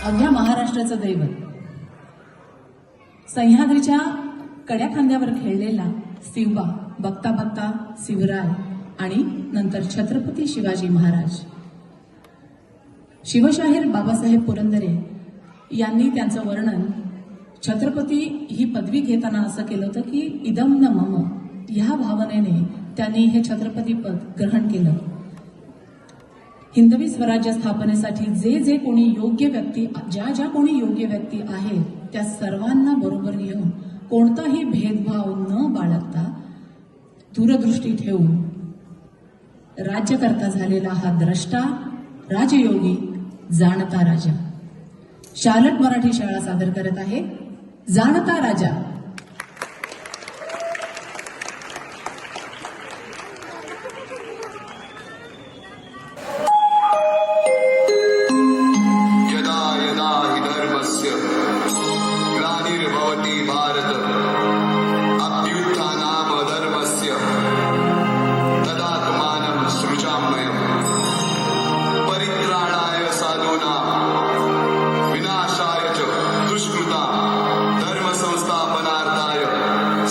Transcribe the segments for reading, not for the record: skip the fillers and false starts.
अवघ्या महाराष्ट्राचं दैवत, सह्याद्रीच्या कड्या खांद्यावर खेळलेला शिवबा, बघता बघता शिवराय आणि नंतर छत्रपती शिवाजी महाराज. शिवशाहीर बाबासाहेब पुरंदरे यांनी त्यांचं वर्णन छत्रपती ही पदवी घेताना असं केलं होतं की इदम न मम, ह्या भावनेने त्यांनी हे छत्रपती पद ग्रहण केलं. हिंदवी स्वराज्य स्थापनेसाठी जे कोणी योग्य व्यक्ती, ज्या कोणी योग्य व्यक्ती आहेत त्या सर्वांना बरोबर घेऊन कोणताही भेदभाव न बाळगता दूरदृष्टी ठेवून राज्यकर्ता झालेला हा द्रष्टा, राजयोगी, जाणता राजा. शार्लट मराठी शाळा सादर करत आहे जाणता राजा. ग्लानिर्भवति भारत अभ्युत्थानामधर्मस्य तदात्मानं सृजाम्यहम् परित्राणाय साधूनां विनाशाय च दुष्कृतां धर्मसंस्थापनार्थाय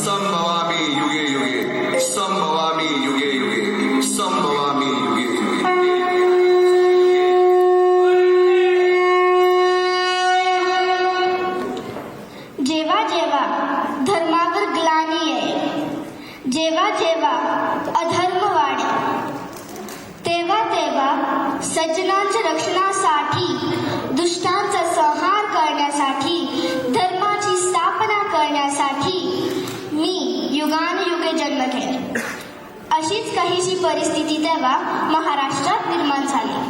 संभवामि युगे युगे संभवामि युगे युगे संभवामि युगे युगे. जेव्हा जेव्हा धर्मावर ग्लानी येईल, जेव्हा जेव्हा अधर्म वाढेल, तेव्हा तेव्हा सज्जनांच्या रक्षणासाठी, दुष्टांचा संहार करण्यासाठी, धर्माची स्थापना करण्यासाठी मी युगानुयुगे जन्म घेतला. अशीच काहीशी परिस्थिती तेव्हा महाराष्ट्रात निर्माण झाली.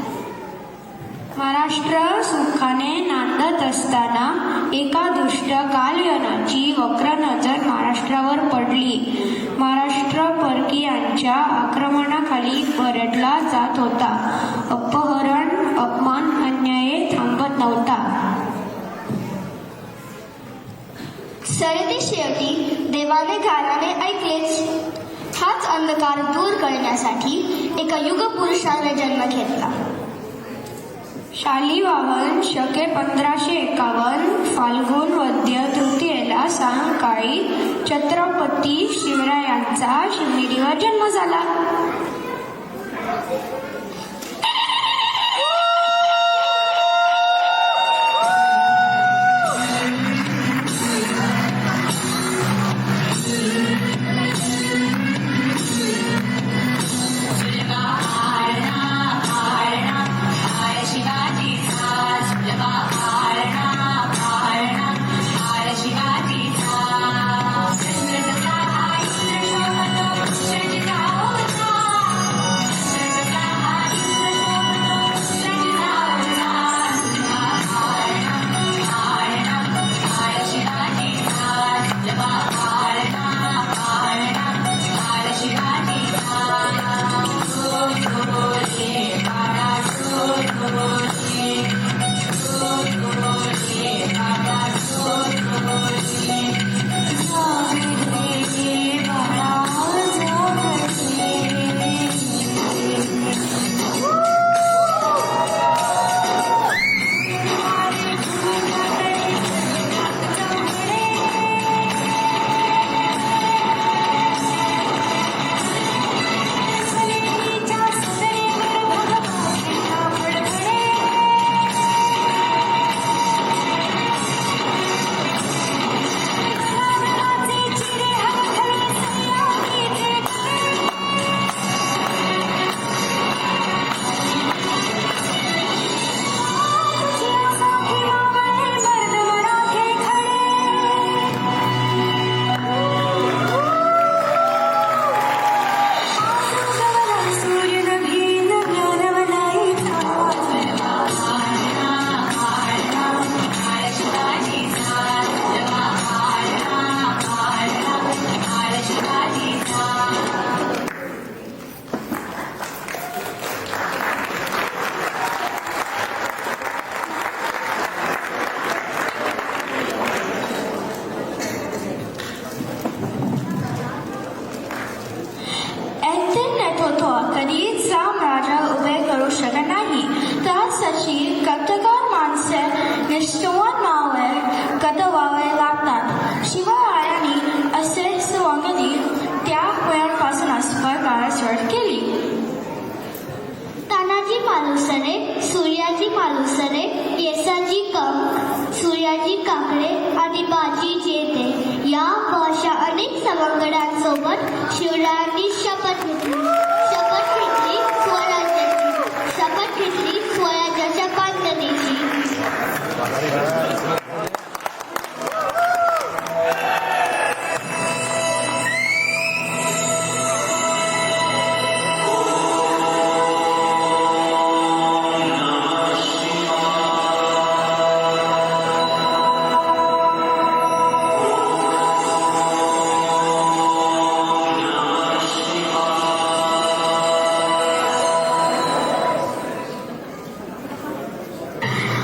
महाराष्ट्र सुखाने नांदत असताना एका दुष्ट गालयनाची वक्र नजर महाराष्ट्रावर पडली. महाराष्ट्र परकीयांच्या आक्रमणाखाली भरडला जात होता. अपहरण, अपमान, अन्याय थांबत नव्हता. सरते शेवटी देवाने गाण्याने ऐकलेच. हाच अंधकार दूर करण्यासाठी एका युगपुरुषाने जन्म घेतला. शालिवाहन शके 1551 फाल्गुन वद्य तृतीयेला सायंकाळी छत्रपती शिवरायांचा शिवनेरीवर जन्म झाला. कधीच साम्राज्य उभे करू शकत नाही. त्यासाठी कष्टकर्त्या माणसे निष्ठवान नावे कदवावे लागतात. शिवरायांनी असेच वागणी त्या वेळापासूनच प्रकारास सुरुवात केली. तानाजी मालुसरे, सूर्याजी मालुसरे, येसाजी कंक, सूर्याजी काकडे आणि बाजी जेते या अशा अनेक सवंगड्यांसोबत शिवरायांनी शपथ घेतली स्वराज्याच्या कांतनेची.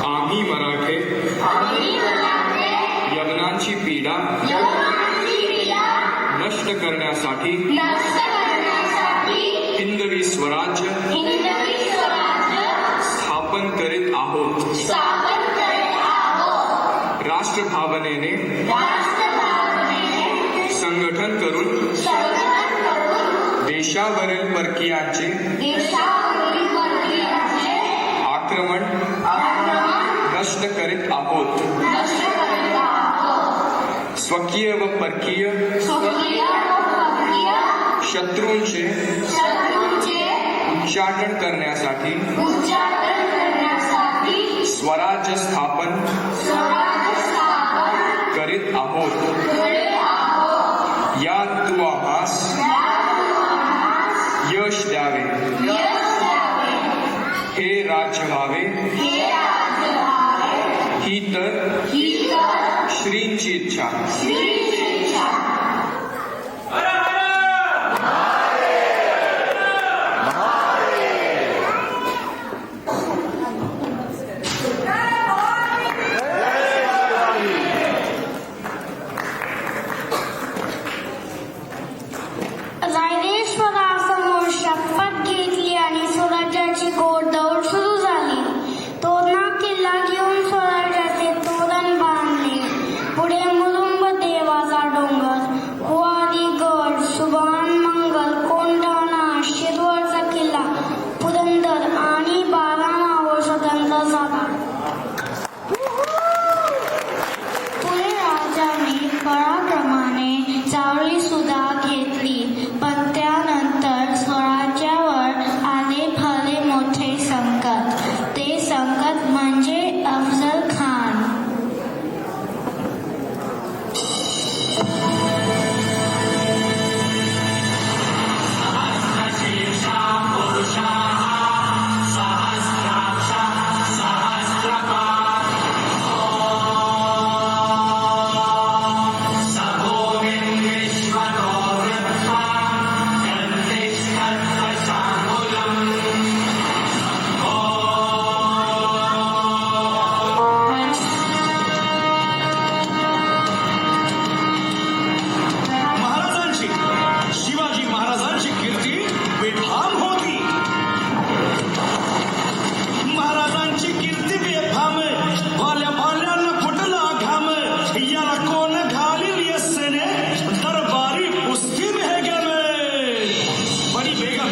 आम्ही मराठे यवनांची पीडा नष्ट करण्यासाठी हिंदवी स्वराज्य स्थापन करीत आहोत. राष्ट्रभावनेने संघटन करून देशावरील परकीयांचे आक्रमण नष्ट करीत आहोत. स्वकीय व परकीय शत्रूंचे उच्चाटन करण्यासाठी स्वराज्य स्थापन करीत आहोत. या तू आम्हास यश द्यावे, हे राज्य व्हावे, ही तर श्रींची इच्छा. रायरेश्वरासमोर शपथ घेतली आणि स्वराज्याची घोडदौड सुरू झाली. तोरणा किल्ला घेऊन स्वराज्याचे तोरण बांधले. पुढे मुरुंब देवाचा डोंगर, कुवारी गड, सुभान मंगल, कोंढाणा, शिरवळचा किल्ला, पुरंदर आणि 12 मावळ स्वतंत्र झाला. पुढे राजाने पराक्रमाने चावडी सुद्धा घेतली. पण त्यानंतर स्वराज्यावर आले भले मोठे संकट. ते संकट म्हणजे अफजल खान. शिवाजी महाराजांची कीर्ती बेफाम होती. महाराजांची कीर्ती बेफाम, भाल्या भाल्यांना फुटला घाम. याला कोण घालील यस्सेने, दरबारी कुस्ती बेगम. बडी बेगम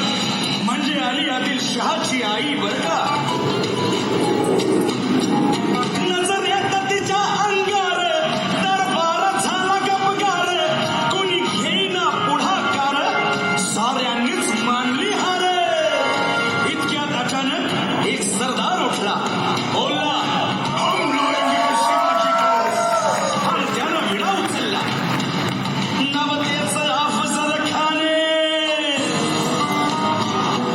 म्हणजे अली आदिल शहाची आई बर का. नजर येत तिच्या अंगार, दरबार झाला गपगार. कोणी घेईना पुढाकार, साऱ्यांनीच मानली हार. इतक्यात अचानक एक सरदार उठला, बोलला, हम लढेंगे शिवाजी को. आणि त्यानं विडा उचलला. नवतेचं अफजल खाने,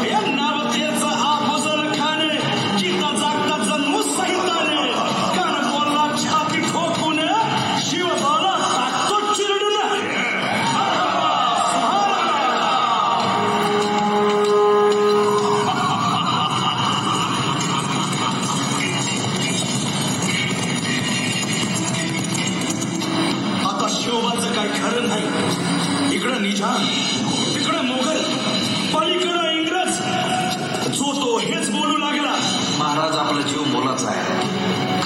या नवतेचं अफजल खाने, जिता जागता जन्मू सहिताने. कारण बोलला छाती ठोकून, शिवबाला टाकतो चिरडून. आता शिवबाचं काय खरं नाही. इकडं निजाम, तिकडं मोगल, पलीकडं इंग्रज. जो तो हेच बोलू लागला, महाराज आपला जीव मोलाचा आहे.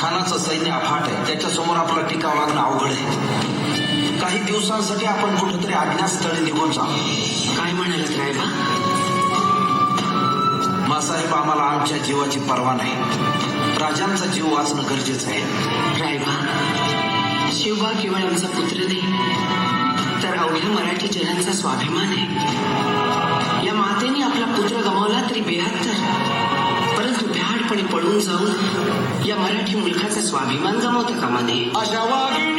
खानाचं सैन्य अफाट आहे, त्याच्यासमोर आपला टिकाव लागणं अवघड आहे. काही दिवसांसाठी आपण कुठेतरी अज्ञातस्थळी निघून जाऊ. काय म्हणालात रायबा? मासाहेब, आम्हाला आमच्या जीवाची पर्वा नाही. राजांचा जीव वाचणं गरजेचं आहे. रायबा, शिवबा केवळ आमचा पुत्र नाही, तर अवघ्या मराठी जनांचा स्वाभिमान आहे. या मातेने आपला पुत्र गमावला तरी 72, परंतु भ्याडपणे पळून जाऊन या मराठी मुलखाचा स्वाभिमान गमावता कामा नये. अशा वाघिणी